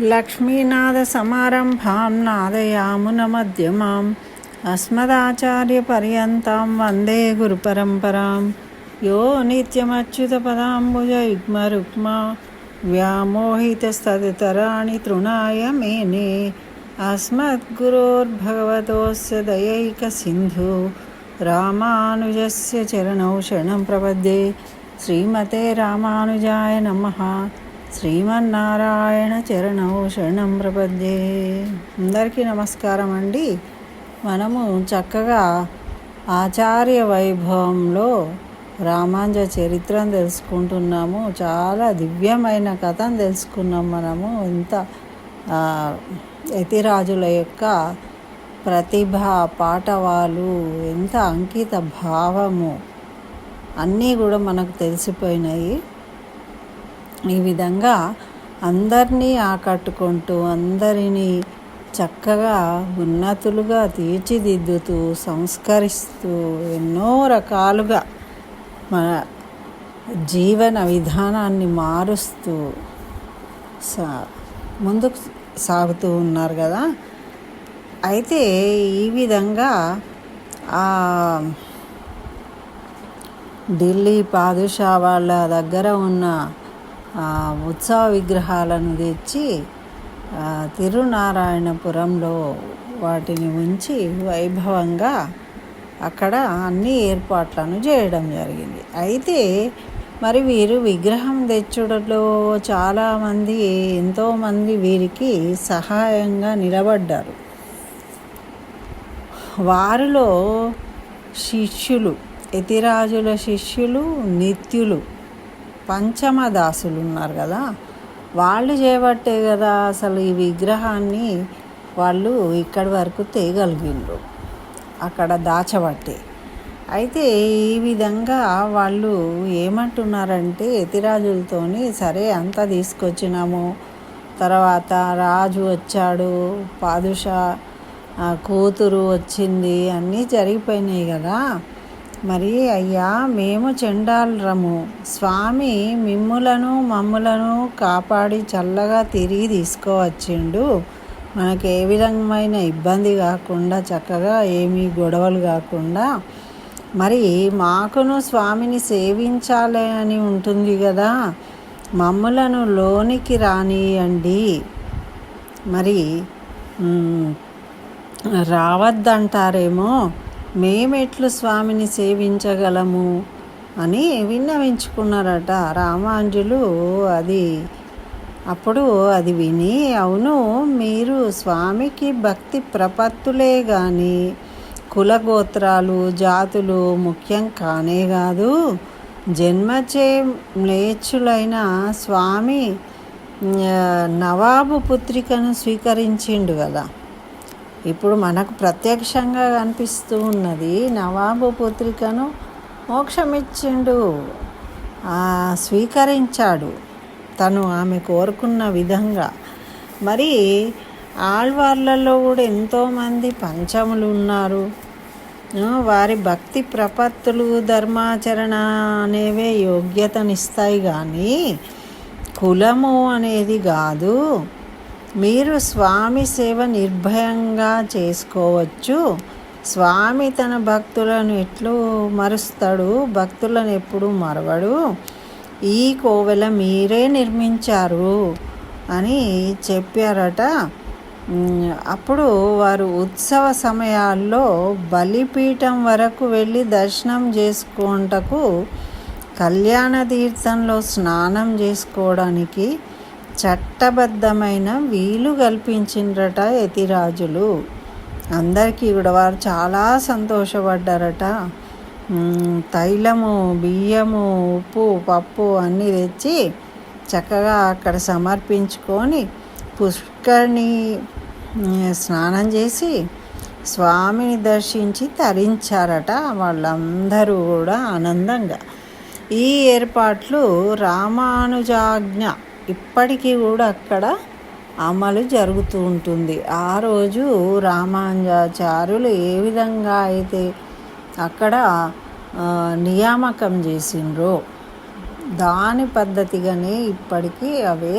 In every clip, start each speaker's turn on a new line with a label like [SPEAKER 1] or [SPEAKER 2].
[SPEAKER 1] లక్ష్మీనాథసమారంభాం నాదయామునమధ్యమాం అస్మదాచార్యపర్యంతం వందే గురుపరంపరాం. యో నిత్యమచ్యుతపదాంబుజయుగ్మరుక్మా వ్యామోహితస్తదితరాణి తృణాయ మేనే. అస్మద్గురోర్భగవతోస్య దయైకసింధు రామానుజస్య చరణౌ శరణం ప్రపద్యే. శ్రీమతే రామానుజాయ నమః. శ్రీమన్నారాయణ చరణౌ శరణం ప్రపద్యే. అందరికీ నమస్కారం అండి. మనము చక్కగా ఆచార్య వైభవంలో రామానుజ చరిత్రను తెలుసుకుంటున్నాము. చాలా దివ్యమైన కథను తెలుసుకున్నాం మనము. ఇంత యతిరాజుల యొక్క ప్రతిభ, పాటవాలు, ఎంత అంకిత భావము అన్నీ కూడా మనకు తెలిసిపోయినాయి. ఈ విధంగా అందరినీ ఆకట్టుకుంటూ అందరినీ చక్కగా ఉన్నతులుగా తీర్చిదిద్దుతూ సంస్కరిస్తూ ఎన్నో రకాలుగా మన జీవన విధానాన్ని మారుస్తూ ముందుకు సాగుతూ ఉన్నారు కదా. అయితే ఈ విధంగా ఢిల్లీ పాదుషా వాళ్ళ దగ్గర ఉన్న ఉత్సవ విగ్రహాలను తెచ్చి తిరునారాయణపురంలో వాటిని ఉంచి వైభవంగా అక్కడ అన్ని ఏర్పాట్లను చేయడం జరిగింది. అయితే మరి వీరు విగ్రహం తెచ్చుటలో చాలామంది ఎంతోమంది వీరికి సహాయంగా నిలబడ్డారు. వారిలో శిష్యులు, యతిరాజుల శిష్యులు, నిత్యులు, పంచమదాసులు ఉన్నారు కదా. వాళ్ళు చేయబట్టే కదా అసలు ఈ విగ్రహాన్ని వాళ్ళు ఇక్కడి వరకు తేగలిగిండ్రు, అక్కడ దాచబట్టే. అయితే ఈ విధంగా వాళ్ళు ఏమంటున్నారంటే యతిరాజులతోని, సరే అంతా తీసుకొచ్చినాము, తర్వాత రాజు వచ్చాడు, పాదుషా కూతురు వచ్చింది, అన్నీ జరిగిపోయినాయి కదా. మరి అయ్యా, మేము చెండాలరము, స్వామి మిమ్ములను మమ్ములను కాపాడి చల్లగా తిరిగి తీసుకువచ్చిండు, మనకు ఏ విధమైన ఇబ్బంది కాకుండా చక్కగా ఏమీ గొడవలు కాకుండా. మరి మాకును స్వామిని సేవించాలి అని ఉంటుంది కదా, మమ్ములను లోనికి రానియండి, మరి రావద్దంటారేమో, మేమెట్లు స్వామిని సేవించగలము అని విన్నవించుకున్నారట రామానుజులు. అప్పుడు అది విని, అవును, మీరు స్వామికి భక్తి ప్రపత్తులే కానీ కులగోత్రాలు జాతులు ముఖ్యం కానే కాదు. జన్మచే మ్లేచ్చులైన స్వామి నవాబు పుత్రికను స్వీకరించిండు కదా. ఇప్పుడు మనకు ప్రత్యక్షంగా కనిపిస్తూ ఉన్నది. నవాబు పుత్రికను మోక్షమిచ్చిండు, స్వీకరించాడు తను ఆమె కోరుకున్న విధంగా. మరి ఆళ్వార్లలో కూడా ఎంతోమంది పంచములు ఉన్నారు. వారి భక్తి ప్రపత్తులు ధర్మాచరణ అనేవే యోగ్యతనిస్తాయి కానీ కులము అనేది కాదు. మీరు స్వామి సేవ నిర్భయంగా చేసుకోవచ్చు. స్వామి తన భక్తులను ఎట్లు మరుస్తాడు, భక్తులను ఎప్పుడు మరవడు. ఈ కోవెల మీరే నిర్మించారు అని చెప్పారట. అప్పుడు వారు ఉత్సవ సమయాల్లో బలిపీఠం వరకు వెళ్ళి దర్శనం చేసుకుంటకు, కళ్యాణ తీర్థంలో స్నానం చేసుకోవడానికి చట్టబద్ధమైన వీలు కల్పించిండ్రట యతిరాజులు. అందరికీ కూడా వారు చాలా సంతోషపడ్డారట. తైలము, బియ్యము, ఉప్పు, పప్పు అన్నీ తెచ్చి చక్కగా అక్కడ సమర్పించుకొని పుష్కరిణి స్నానం చేసి స్వామిని దర్శించి తరించారట వాళ్ళందరూ కూడా ఆనందంగా. ఈ ఏర్పాట్లు రామానుజాజ్ఞ ఇప్పటికీ కూడా అక్కడ అమలు జరుగుతూ ఉంటుంది. ఆ రోజు రామానుజాచార్యులు ఏ విధంగా అయితే అక్కడ నియామకం చేసిండ్రో దాని పద్ధతిగానే ఇప్పటికీ అవే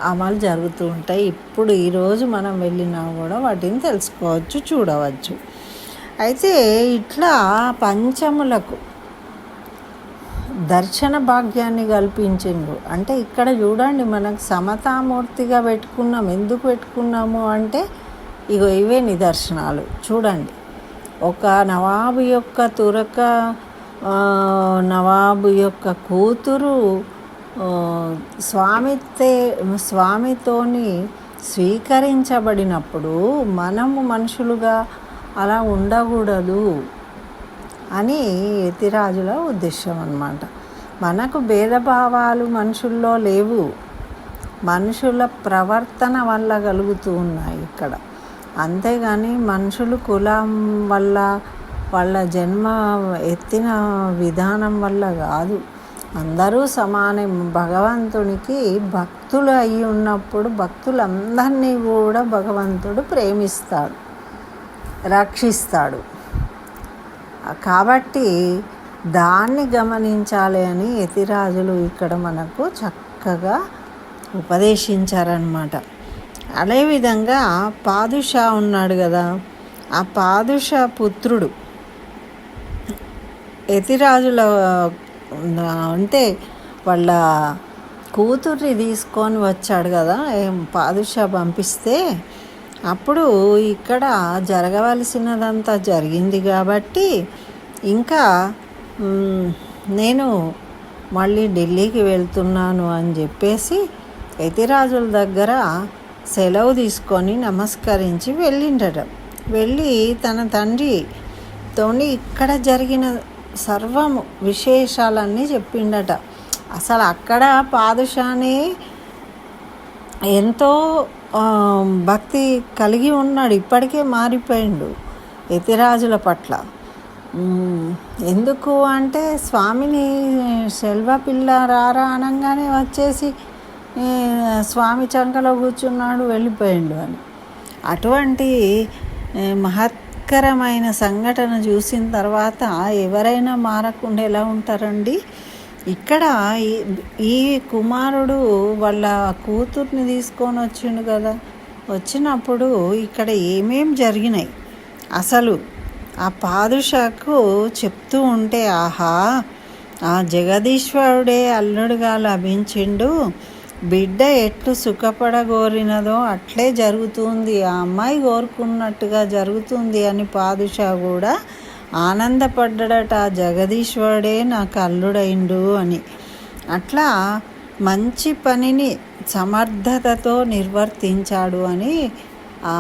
[SPEAKER 1] అమలు జరుగుతూ ఉంటాయి. ఇప్పుడు ఈరోజు మనం వెళ్ళినా కూడా వాటిని తెలుసుకోవచ్చు, చూడవచ్చు. అయితే ఇట్లా పంచములకు దర్శన భాగ్యాన్ని కల్పించిండ్రు. అంటే ఇక్కడ చూడండి, మనకు సమతామూర్తిగా పెట్టుకున్నాం. ఎందుకు పెట్టుకున్నాము అంటే ఇవే నిదర్శనాలు. చూడండి, ఒక నవాబు యొక్క నవాబు యొక్క కూతురు స్వామితోని స్వీకరించబడినప్పుడు మనము మనుషులుగా అలా ఉండకూడదు అని యతిరాజుల ఉద్దేశం అన్నమాట. మనకు భేదభావాలు మనుషుల్లో లేవు, మనుషుల ప్రవర్తన వల్ల కలుగుతూ ఉన్నాయి ఇక్కడ. అంతేగాని మనుషులు కులం వల్ల, వాళ్ళ జన్మ ఎత్తిన విధానం వల్ల కాదు. అందరూ సమానం. భగవంతునికి భక్తులు అయి ఉన్నప్పుడు భక్తులందరినీ కూడా భగవంతుడు ప్రేమిస్తాడు, రక్షిస్తాడు. కాబట్టి దాన్ని గమనించాలి అని యతిరాజులు ఇక్కడ మనకు చక్కగా ఉపదేశించారన్నమాట. అదేవిధంగా పాదుషా ఉన్నాడు కదా, ఆ పాదుషా పుత్రుడు యతిరాజుల అంటే వాళ్ళ కూతుర్ని తీసుకొని వచ్చాడు కదా, పాదుషా పంపిస్తే అప్పుడు ఇక్కడ జరగవలసినదంతా జరిగింది కాబట్టి ఇంకా నేను మళ్ళీ ఢిల్లీకి వెళ్తున్నాను అని చెప్పేసి యతిరాజుల దగ్గర సెలవు తీసుకొని నమస్కరించి వెళ్ళిండట. వెళ్ళి తన తండ్రితోని ఇక్కడ జరిగిన సర్వము విశేషాలన్నీ చెప్పిండట. అసలు అక్కడ పాదుషానే ఎంతో భక్తి కలిగి ఉన్నాడు. ఇప్పటికే మారిపోయిండు యతిరాజుల పట్ల. ఎందుకు అంటే స్వామిని సెల్వ పిల్ల రారా అనగానే వచ్చేసి స్వామి చంకలో కూర్చున్నాడు, వెళ్ళిపోయిండు అని. అటువంటి మహత్కరమైన సంఘటన చూసిన తర్వాత ఎవరైనా మారకుండా ఎలా ఉంటారండి? ఇక్కడ ఈ కుమారుడు వాళ్ళ కూతుర్ని తీసుకొని వచ్చిండు కదా, వచ్చినప్పుడు ఇక్కడ ఏమేం జరిగినాయి అసలు ఆ పాదుషాకు చెప్తూ ఉంటే, ఆహా, ఆ జగదీశ్వరుడే అల్లుడుగా లభించిండు, బిడ్డ ఎట్లు సుఖపడగోరినదో అట్లే జరుగుతుంది, ఆ అమ్మాయి కోరుకున్నట్టుగా జరుగుతుంది అని పాదుషా కూడా ఆనందపడ్డాడట. జగదీశ్వరుడే నాకు అల్లుడైండు అని. అట్లా మంచి పనిని సమర్థతతో నిర్వర్తించాడు అని ఆ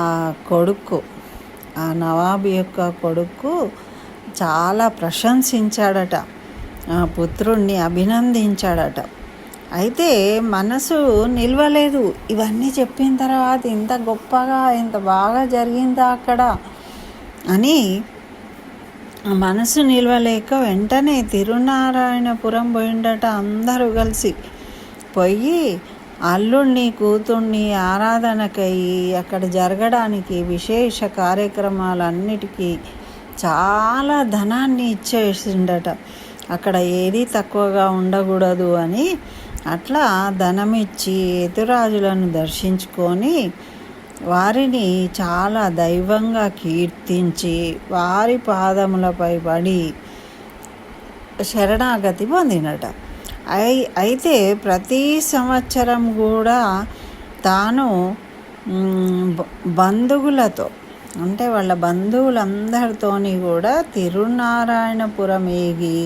[SPEAKER 1] కొడుకు, ఆ నవాబు యొక్క కొడుకు చాలా ప్రశంసించాడట, ఆ పుత్రుణ్ణి అభినందించాడట. అయితే మనసు నిలవలేదు. ఇవన్నీ చెప్పిన తర్వాత ఇంత గొప్పగా ఇంత బాగా జరిగిందా అక్కడ అని మనసు నిలవలేక వెంటనే తిరునారాయణపురం పోయిండట. అందరూ కలిసి పోయి అల్లుడిని కూతుర్ని ఆరాధనకై అక్కడ జరగడానికి విశేష కార్యక్రమాలన్నిటికీ చాలా ధనాన్ని ఇచ్చేసిండట. అక్కడ ఏది తక్కువగా ఉండకూడదు అని అట్లా ధనమిచ్చి యతిరాజులను దర్శించుకొని వారిని చాలా దైవంగా కీర్తించి వారి పాదములపై పడి శరణాగతి పొందినట. అయితే ప్రతి సంవత్సరం కూడా తాను బంధువులతో, అంటే వాళ్ళ బంధువులందరితోని కూడా తిరునారాయణపురం ఏగి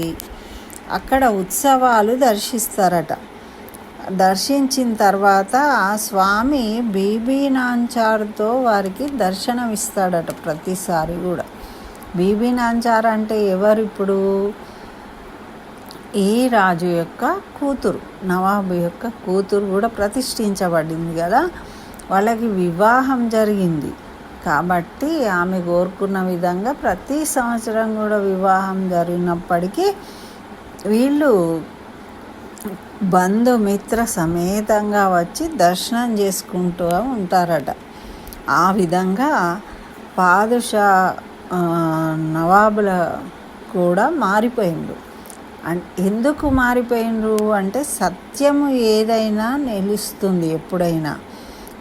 [SPEAKER 1] అక్కడ ఉత్సవాలు దర్శిస్తారట. దర్శించిన తర్వాత ఆ స్వామి బీబీ నాంచారుతో వారికి దర్శనం ఇస్తాడట ప్రతిసారి కూడా. బీబీ నాంచారు అంటే ఎవరు? ఇప్పుడు ఈ రాజు యొక్క కూతురు, నవాబు యొక్క కూతురు కూడా ప్రతిష్ఠించబడింది కదా, వాళ్ళకి వివాహం జరిగింది కాబట్టి ఆమె కోరుకున్న విధంగా ప్రతి సంవత్సరం కూడా వివాహం జరిగినప్పటికీ వీళ్ళు బంధుమిత్ర సమేతంగా వచ్చి దర్శనం చేసుకుంటూ ఉంటారట. ఆ విధంగా పాదుషా నవాబుల కూడా మారిపోయిండు. ఎందుకు మారిపోయినరు అంటే సత్యము ఏదైనా నిలుస్తుంది ఎప్పుడైనా,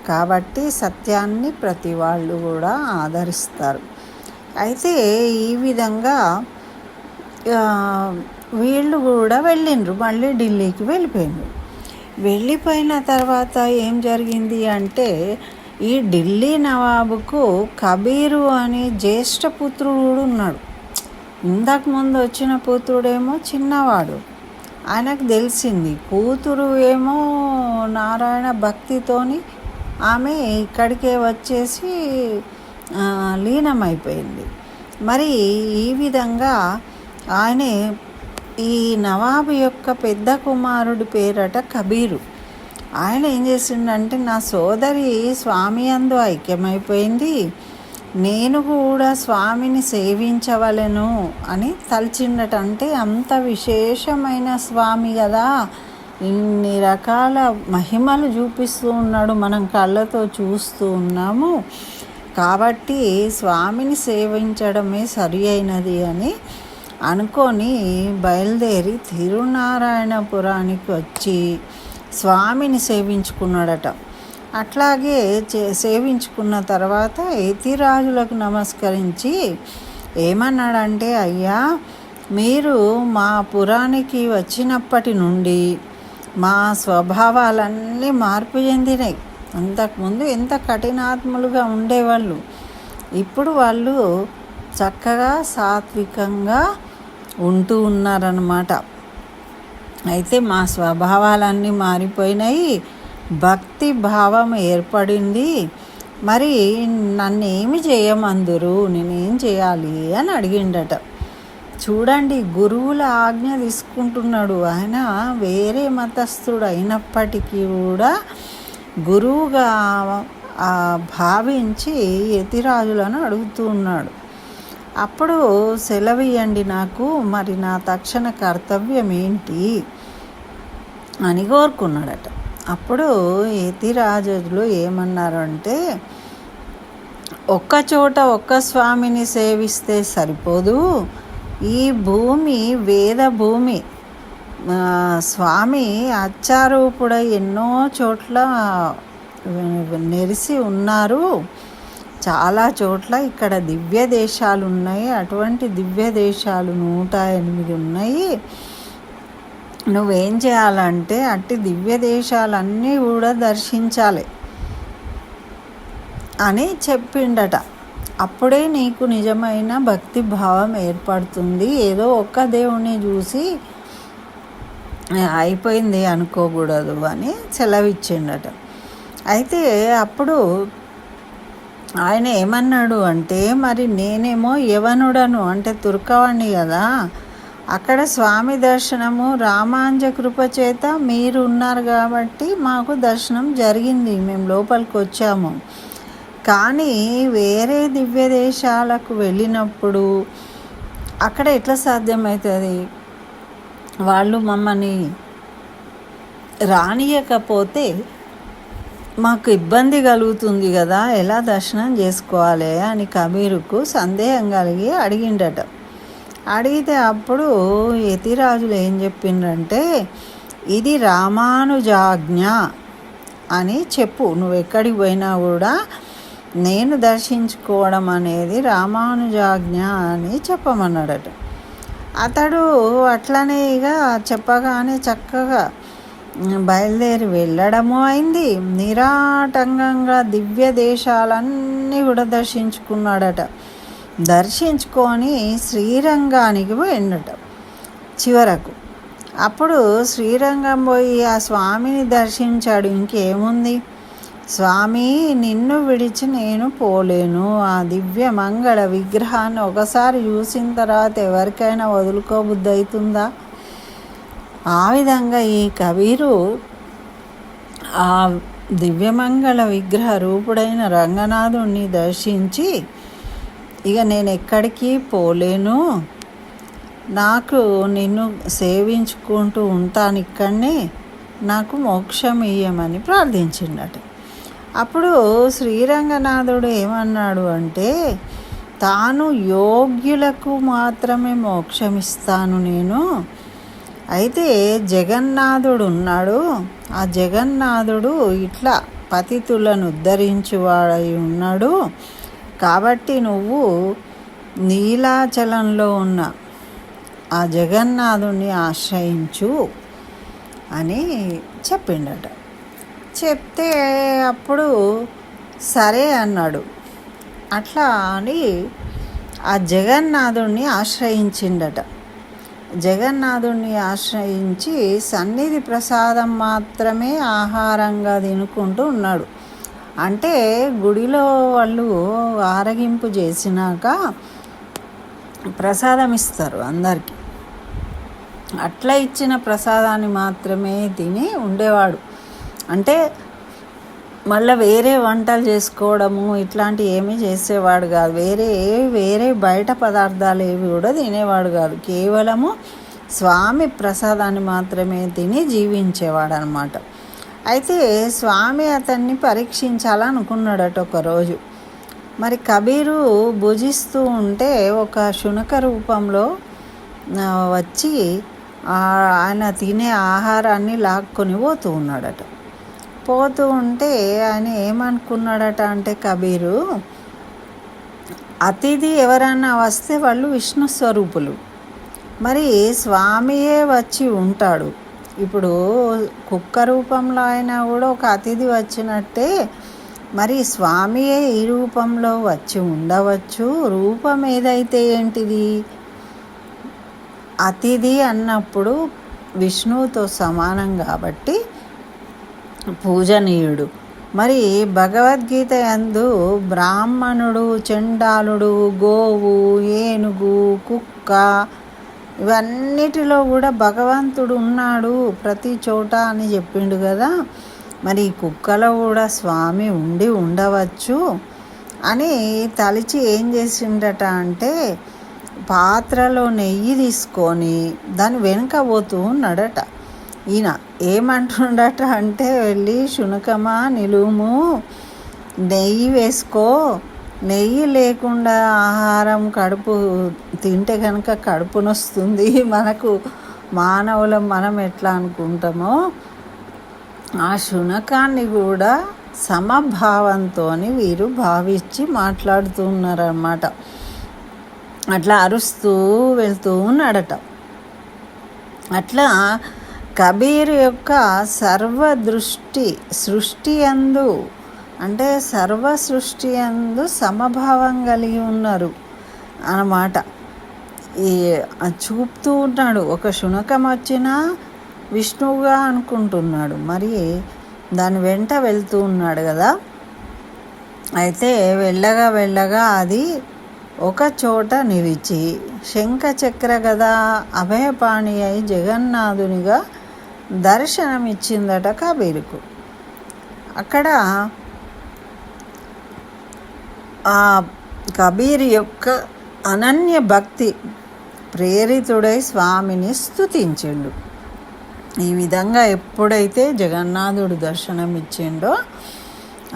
[SPEAKER 1] కాబట్టి సత్యాన్ని ప్రతి వాళ్ళు కూడా ఆదరిస్తారు. అయితే ఈ విధంగా వీళ్ళు కూడా వెళ్ళిండ్రు, మళ్ళీ ఢిల్లీకి వెళ్ళిపోయిన తర్వాత ఏం జరిగింది అంటే, ఈ ఢిల్లీ నవాబుకు కబీరు అని జ్యేష్ఠ పుత్రుడు కూడా ఉన్నాడు. ఇంతకుముందు వచ్చిన పుత్రుడేమో చిన్నవాడు, ఆయనకు తెలిసింది. కూతురు ఏమో నారాయణ భక్తితోని ఆమె ఇక్కడికే వచ్చేసి లీనమైపోయింది. మరి ఈ విధంగా ఆయనే ఈ నవాబు యొక్క పెద్ద కుమారుడి పేరట కబీరు. ఆయన ఏం చేసిండంటే, నా సోదరి స్వామి యందు ఐక్యమైపోయింది, నేను కూడా స్వామిని సేవించవలెను అని తలచిండట. అంటే అంత విశేషమైన స్వామి కదా, ఇన్ని రకాల మహిమలు చూపిస్తూ ఉన్నాడు, మనం కళ్ళతో చూస్తూ ఉన్నాము. కాబట్టి స్వామిని సేవించడమే సరి అయినది అని అనుకొని బయలుదేరి తిరునారాయణపురానికి వచ్చి స్వామిని సేవించుకున్నాడట. అట్లాగే సేవించుకున్న తర్వాత యతిరాజులకు నమస్కరించి ఏమన్నాడంటే, అయ్యా, మీరు మా పురానికి వచ్చినప్పటి నుండి మా స్వభావాలన్నీ మార్పు చెందినాయి. అంతకుముందు ఎంత కఠినాత్ములుగా ఉండేవాళ్ళు, ఇప్పుడు వాళ్ళు చక్కగా సాత్వికంగా ఉంటూ ఉన్నారన్నమాట. అయితే మా స్వభావాలన్నీ మారిపోయినాయి, భక్తి భావం ఏర్పడింది. మరి నన్నేమి చేయమందురు, నేనేం చేయాలి అని అడిగిండట. చూడండి, గురువుల ఆజ్ఞ తీసుకుంటున్నాడు. ఆయన వేరే మతస్థుడు అయినప్పటికీ కూడా గురువుగా భావించి యతిరాజులను అడుగుతూ ఉన్నాడు. అప్పుడు సెలవియండి నాకు, మరి నా తక్షణ కర్తవ్యం ఏంటి అని కోరుకున్నాడట. అప్పుడు యతిరాజులు ఏమన్నారంటే, ఒక్కచోట ఒక్క స్వామిని సేవిస్తే సరిపోదు, ఈ భూమి వేద భూమి, స్వామి అచ్చారూపుడై ఎన్నో చోట్ల నెరిసి ఉన్నారు, చాలా చోట్ల ఇక్కడ దివ్య దేశాలు ఉన్నాయి, అటువంటి దివ్య దేశాలు 108 ఉన్నాయి. నువ్వేం చేయాలంటే అట్టి దివ్య దేశాలన్నీ కూడా దర్శించాలి అని చెప్పిండట. అప్పుడే నీకు నిజమైన భక్తి భావం ఏర్పడుతుంది. ఏదో ఒక్క దేవుణ్ణి చూసి అయిపోయింది అనుకోకూడదు అని సెలవిచ్చిండట. అయితే అప్పుడు ఆయన ఏమన్నాడు అంటే, మరి నేనేమో యవనుడను, అంటే తుర్కవాణ్ణి కదా, అక్కడ స్వామి దర్శనము రామాంజ కృప చేత మీరు ఉన్నారు కాబట్టి మాకు దర్శనం జరిగింది, మేము లోపలికి వచ్చాము. కానీ వేరే దివ్య దేశాలకు వెళ్ళినప్పుడు అక్కడ ఎట్లా సాధ్యమవుతుంది, వాళ్ళు మమ్మల్ని రానియకపోతే మాకు ఇబ్బంది కలుగుతుంది కదా, ఎలా దర్శనం చేసుకోవాలి అని కబీరుకు సందేహం కలిగి అడిగిండట. అడిగితే అప్పుడు యతిరాజులు ఏం చెప్పిండ్రంటే, ఇది రామానుజాజ్ఞ అని చెప్పు, నువ్వు ఎక్కడికి పోయినా కూడా నేను దర్శించుకోవడం అనేది రామానుజాజ్ఞ అని చెప్పమన్నాడట. అతడు అట్లనే ఇక చెప్పగానే చక్కగా బయలుదేరి వెళ్ళడము అయింది. నిరాటంకంగా దివ్య దేశాలన్నీ కూడా దర్శించుకున్నాడట. దర్శించుకొని శ్రీరంగానికి పోయిండట చివరకు. అప్పుడు శ్రీరంగం పోయి ఆ స్వామిని దర్శించాడు. ఇంకేముంది, స్వామి నిన్ను విడిచి నేను పోలేను, ఆ దివ్య మంగళ విగ్రహాన్ని ఒకసారి చూసిన తర్వాత ఎవరికైనా వదులుకోబుద్ధి అవుతుందా? ఆ విధంగా ఈ కబీరు ఆ దివ్యమంగళ విగ్రహ రూపుడైన రంగనాథుణ్ణి దర్శించి, ఇక నేను ఎక్కడికి పోలేను, నాకు నిన్ను సేవించుకుంటూ ఉంటాను ఇక్కడనే, నాకు మోక్షం ఇయ్యమని ప్రార్థించిండట. అప్పుడు శ్రీరంగనాథుడు ఏమన్నాడు అంటే, తాను యోగ్యులకు మాత్రమే మోక్షమిస్తాను నేను, అయితే జగన్నాథుడు ఉన్నాడు. ఆ జగన్నాథుడు ఇట్లా పతితులను ఉద్ధరించువాడై ఉన్నాడు. కాబట్టి నువ్వు నీలాచలంలో ఉన్న ఆ జగన్నాథుడిని ఆశ్రయించు అని చెప్పిండట. చెప్తే అప్పుడు సరే అన్నాడు. అట్లా అని ఆ జగన్నాథుడిని ఆశ్రయించిండట. జగన్నాథుడిని ఆశ్రయించి సన్నిధి ప్రసాదం మాత్రమే ఆహారంగా తినుకుంటూ ఉన్నాడు. అంటే గుడిలో వాళ్ళు ఆరగింపు చేసినాక ప్రసాదం ఇస్తారు అందరికీ. అట్లా ఇచ్చిన ప్రసాదాన్ని మాత్రమే తిని ఉండేవాడు. అంటే మళ్ళీ వేరే వంటలు చేసుకోవడము ఇట్లాంటివి ఏమీ చేసేవాడు కాదు. వేరే బయట పదార్థాలు ఏవి కూడా తినేవాడు కాదు. కేవలము స్వామి ప్రసాదాన్ని మాత్రమే తిని జీవించేవాడు అనమాట. అయితే స్వామి అతన్ని పరీక్షించాలనుకున్నాడట ఒకరోజు. మరి కబీరు భుజిస్తూ ఉంటే ఒక శునక రూపంలో వచ్చి ఆయన తినే ఆహారాన్ని లాక్కొని పోతూ ఉన్నాడట. పోతూ ఉంటే ఆయన ఏమనుకున్నాడట అంటే కబీరు, అతిథి ఎవరన్నా వస్తే వాళ్ళు విష్ణు స్వరూపులు, మరి స్వామియే వచ్చి ఉంటాడు. ఇప్పుడు కుక్క రూపంలో అయినా కూడా ఒక అతిథి వచ్చినట్టే మరి స్వామియే ఈ రూపంలో వచ్చి ఉండవచ్చు. రూపం ఏదైతే ఏంటిది, అతిథి అన్నప్పుడు విష్ణువుతో సమానం కాబట్టి పూజనీయుడు. మరి భగవద్గీత యందు బ్రాహ్మణుడు, చండాలుడు, గోవు, ఏనుగు, కుక్క ఇవన్నిటిలో కూడా భగవంతుడు ఉన్నాడు ప్రతి చోట అని చెప్పిండు కదా. మరి కుక్కలో కూడా స్వామి ఉండి ఉండవచ్చు అని తలిచి ఏం చేసిండట అంటే పాత్రలో నెయ్యి తీసుకొని దాని వెనుక పోతూ ఉన్నాడట. ఈయన ఏమంటుండట అంటే, వెళ్ళి శునకమా నిలుము, నెయ్యి వేసుకో, నెయ్యి లేకుండా ఆహారం కడుపు తింటే కనుక కడుపు నొస్తుంది. మనకు మానవులం మనం ఎట్లా అనుకుంటామో ఆ శునకాన్ని కూడా సమభావంతో వీరు భావించి మాట్లాడుతున్నారన్నమాట. అట్లా అరుస్తూ వెళ్తూ ఉన్నాడట. అట్లా కబీర్ యొక్క సృష్టి యందు అంటే సర్వ సృష్టి యందు సమభావం కలిగి ఉన్నారు అన్నమాట. చూపుతూ ఉన్నాడు. ఒక శునకం వచ్చినా విష్ణువుగా అనుకుంటున్నాడు. మరి దాని వెంట వెళ్తూ ఉన్నాడు కదా. అయితే వెళ్ళగా అది ఒక చోట నిలిచి శంఖ చక్ర గద అభయపాణి అయి జగన్నాథునిగా దర్శనమిచ్చిందట కబీరుకు. అక్కడ ఆ కబీర్ యొక్క అనన్య భక్తి ప్రేరితుడై స్వామిని స్తుతించిండు. ఈ విధంగా ఎప్పుడైతే జగన్నాథుడు దర్శనం ఇచ్చిండో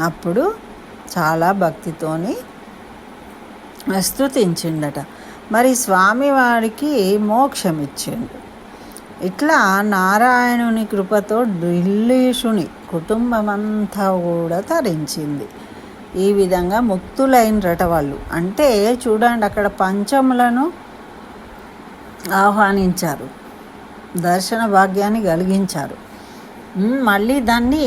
[SPEAKER 1] అప్పుడు చాలా భక్తితోని స్తుతించిండట. మరి స్వామివారికి మోక్షం ఇచ్చిండు. ఇట్లా నారాయణుని కృపతో ఢిల్లీషుని కుటుంబమంతా కూడా తరించింది. ఈ విధంగా ముక్తులైనరట వాళ్ళు. అంటే చూడండి, అక్కడ పంచములను ఆహ్వానించారు, దర్శన భాగ్యాన్ని కలిగించారు. మళ్ళీ దాన్ని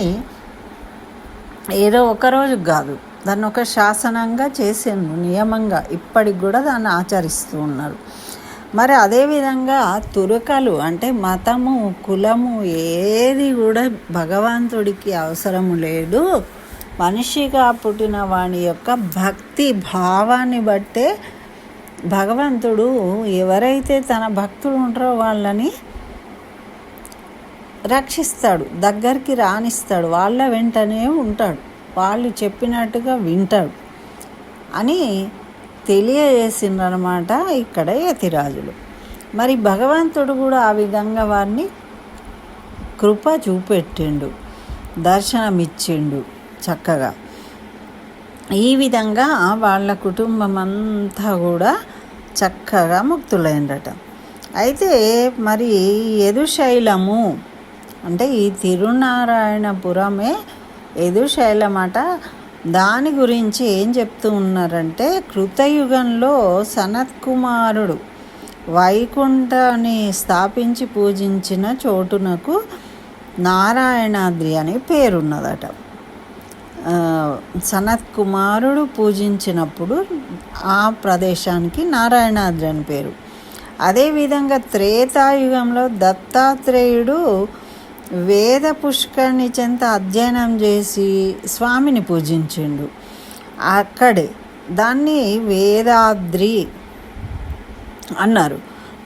[SPEAKER 1] ఏదో ఒకరోజు కాదు, దాన్ని ఒక శాసనంగా చేసిండ్రు, నియమంగా ఇప్పటికి కూడా దాన్ని ఆచరిస్తూ ఉన్నారు. మరి అదేవిధంగా తురకలు అంటే మతము, కులము ఏది కూడా భగవంతుడికి అవసరము లేదు. మనిషిగా పుట్టిన వాని యొక్క భక్తి భావాన్ని బట్టే భగవంతుడు ఎవరైతే తన భక్తులు ఉంటారో వాళ్ళని రక్షిస్తాడు, దగ్గరికి రానిస్తాడు, వాళ్ళ వెంటనే ఉంటాడు, వాళ్ళు చెప్పినట్టుగా వింటాడు అని తెలియజేసిండ్రనమాట ఇక్కడ యతిరాజులు. మరి భగవంతుడు కూడా ఆ విధంగా వారిని కృప చూపెట్టిండు, దర్శనమిచ్చిండు చక్కగా. ఈ విధంగా వాళ్ళ కుటుంబం అంతా కూడా చక్కగా ముక్తులైందట. అయితే మరి యదుశైలము అంటే ఈ తిరునారాయణపురమే యదుశైలమట. దాని గురించి ఏం చెప్తూ ఉన్నారంటే, కృతయుగంలో సనత్కుమారుడు వైకుంఠాన్ని స్థాపించి పూజించిన చోటునకు నారాయణాద్రి అనే పేరున్నదట. సనత్కుమారుడు పూజించినప్పుడు ఆ ప్రదేశానికి నారాయణాద్రి అని పేరు. అదేవిధంగా త్రేతాయుగంలో దత్తాత్రేయుడు వేద పుష్కరిణి చెంత అధ్యయనం చేసి స్వామిని పూజించిండు. అక్కడే దాన్ని వేదాద్రి అన్నారు.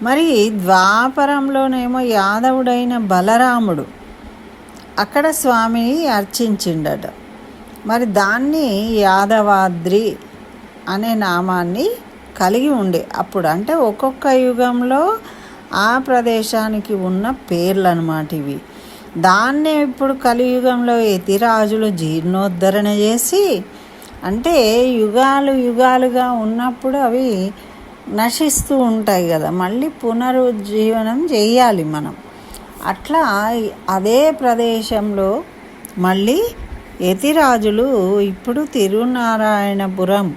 [SPEAKER 1] మరి ద్వాపరంలోనేమో యాదవుడైన బలరాముడు అక్కడ స్వామిని అర్చించిండట. మరి దాన్ని యాదవాద్రి అనే నామాన్ని కలిగి ఉండే అప్పుడు. అంటే ఒక్కొక్క యుగంలో ఆ ప్రదేశానికి ఉన్న పేర్లు అన్నమాట ఇవి. దాన్నే ఇప్పుడు కలియుగంలో యతిరాజులు జీర్ణోద్ధరణ చేసి, అంటే యుగాలుగా ఉన్నప్పుడు అవి నశిస్తూ ఉంటాయి కదా, మళ్ళీ పునరుజ్జీవనం చేయాలి మనం. అట్లా అదే ప్రదేశంలో మళ్ళీ యతిరాజులు ఇప్పుడు తిరునారాయణపురం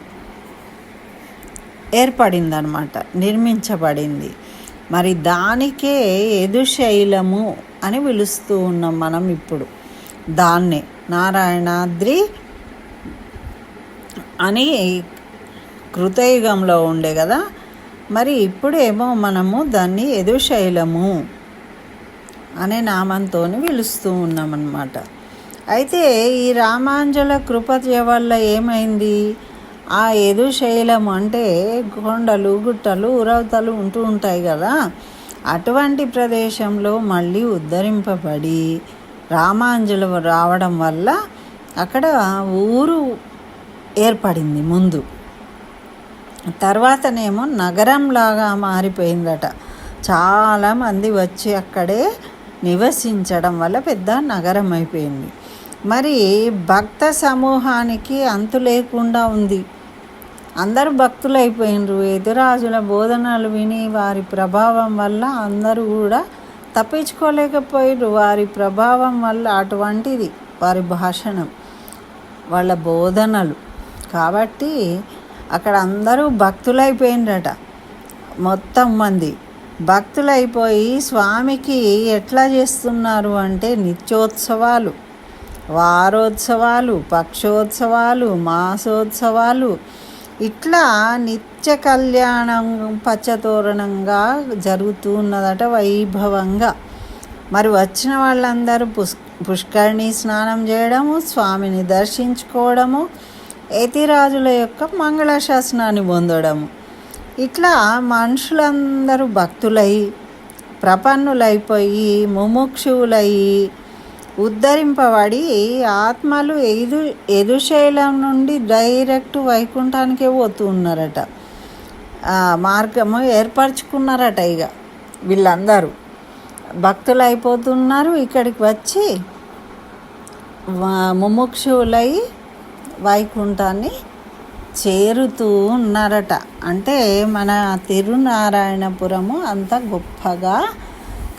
[SPEAKER 1] ఏర్పడిందనమాట, నిర్మించబడింది. మరి దానికే యదుశైలము అని పిలుస్తూ ఉన్నాం మనం ఇప్పుడు. దాన్నే నారాయణాద్రి అని కృతయుగంలో ఉండే కదా, మరి ఇప్పుడేమో మనము దాన్ని యదుశైలము అనే నామంతో పిలుస్తూ ఉన్నామన్నమాట. అయితే ఈ రామాంజల కృపయ వల్ల ఏమైంది, ఆ యదుశైలం అంటే కొండలు గుట్టలు ఉరవతలు ఉంటూ ఉంటాయి కదా, అటువంటి ప్రదేశంలో మళ్ళీ ఉద్ధరింపబడి రామాంజలం రావడం వల్ల అక్కడ ఊరు ఏర్పడింది ముందు. తర్వాతనేమో నగరంలాగా మారిపోయిందట. చాలామంది వచ్చి అక్కడే నివసించడం వల్ల పెద్ద నగరం అయిపోయింది. మరి భక్త సమూహానికి అంతు లేకుండా ఉంది. అందరూ భక్తులు అయిపోయినరు. యతిరాజుల బోధనలు విని వారి ప్రభావం వల్ల అందరూ కూడా తప్పించుకోలేకపోయారు. వారి ప్రభావం వల్ల అటువంటిది వారి భాషణం, వాళ్ళ బోధనలు. కాబట్టి అక్కడ అందరూ భక్తులైపోయినరట. మొత్తం మంది భక్తులైపోయి స్వామికి ఎట్లా చేస్తున్నారు అంటే నిత్యోత్సవాలు, వారోత్సవాలు, పక్షోత్సవాలు, మాసోత్సవాలు, ఇట్లా నిత్య కళ్యాణం పచ్చతోరణంగా జరుగుతూ ఉన్నదట వైభవంగా. మరి వచ్చిన వాళ్ళందరూ పుష్కరిణి స్నానం చేయడము, స్వామిని దర్శించుకోవడము, యతిరాజుల యొక్క మంగళాశాసనాన్ని పొందడము. ఇట్లా మనుషులందరూ భక్తులై ప్రపన్నులైపోయి ముముక్షువులై ఉద్ధరింపబడి ఆత్మలు యదుశైలం నుండి డైరెక్ట్ వైకుంఠానికే పోతూ ఉన్నారట. మార్గము ఏర్పరచుకున్నారట. ఇక వీళ్ళందరూ భక్తులు అయిపోతున్నారు, ఇక్కడికి వచ్చి ముముక్షువులై వైకుంఠాన్ని చేరుతూ ఉన్నారట. అంటే మన తిరునారాయణపురము అంత గొప్పగా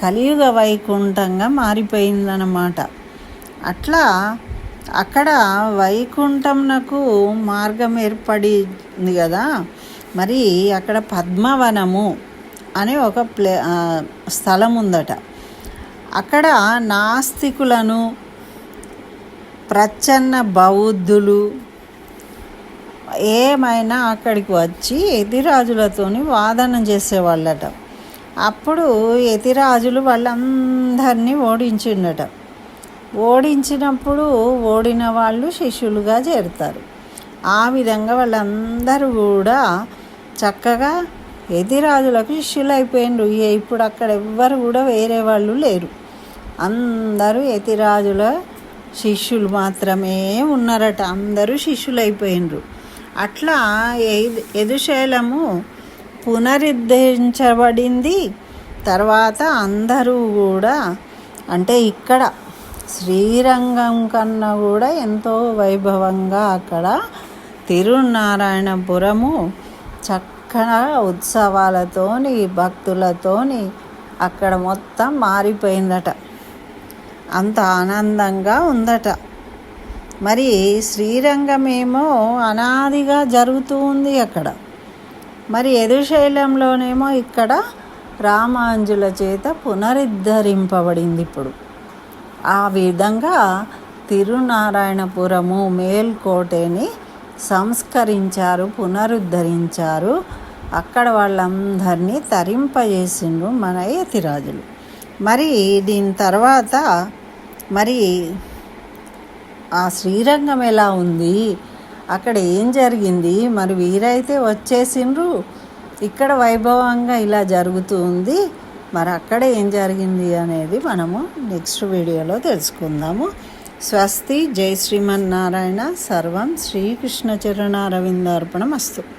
[SPEAKER 1] కలియుగ వైకుంఠంగా మారిపోయిందన్నమాట. అట్లా అక్కడ వైకుంఠంనకు మార్గం ఏర్పడింది కదా. మరి అక్కడ పద్మవనము అనే ఒక స్థలం ఉందట. అక్కడ నాస్తికులను, ప్రచ్ఛన్న బౌద్ధులు ఏమైనా అక్కడికి వచ్చి యతిరాజులతోని వాదన చేసేవాళ్ళట. అప్పుడు యతిరాజులు వాళ్ళందరినీ ఓడించిండట. ఓడించినప్పుడు ఓడిన వాళ్ళు శిష్యులుగా చేరుతారు. ఆ విధంగా వాళ్ళందరూ కూడా చక్కగా యతిరాజులకు శిష్యులు అయిపోయిండ్రు. ఇప్పుడు అక్కడ ఎవ్వరు కూడా వేరే వాళ్ళు లేరు. అందరూ యతిరాజుల శిష్యులు మాత్రమే ఉన్నారట. అందరూ శిష్యులు అయిపోయిండ్రు. అట్లా యదుశైలము పునరుద్ధరించబడింది. తర్వాత అందరూ కూడా అంటే ఇక్కడ శ్రీరంగం కన్నా కూడా ఎంతో వైభవంగా అక్కడ తిరునారాయణపురము చక్కగా అక్కడ ఉత్సవాలతోని భక్తులతోని అక్కడ మొత్తం మారిపోయిందట. అంత ఆనందంగా ఉందట. మరి శ్రీరంగమేమో అనాదిగా జరుగుతూ ఉంది అక్కడ. మరి యదుశైలంలోనేమో ఇక్కడ రామాంజుల చేత పునరుద్ధరింపబడింది. ఇప్పుడు ఆ విధంగా తిరునారాయణపురము మేల్కోటని సంస్కరించారు, పునరుద్ధరించారు. అక్కడ వాళ్ళందరినీ తరింపజేసిండ్రు మన యతిరాజులు. మరి దీని తర్వాత మరి ఆ శ్రీరంగం ఎలా ఉంది, అక్కడ ఏం జరిగింది, మరి వీరైతే వచ్చేసిండ్రు, ఇక్కడ వైభవంగా ఇలా జరుగుతుంది, మరి అక్కడ ఏం జరిగింది అనేది మనము నెక్స్ట్ వీడియోలో తెలుసుకుందాము. స్వస్తి. జై శ్రీమన్నారాయణ. సర్వం శ్రీకృష్ణ చరణారవిందార్పణమస్తు.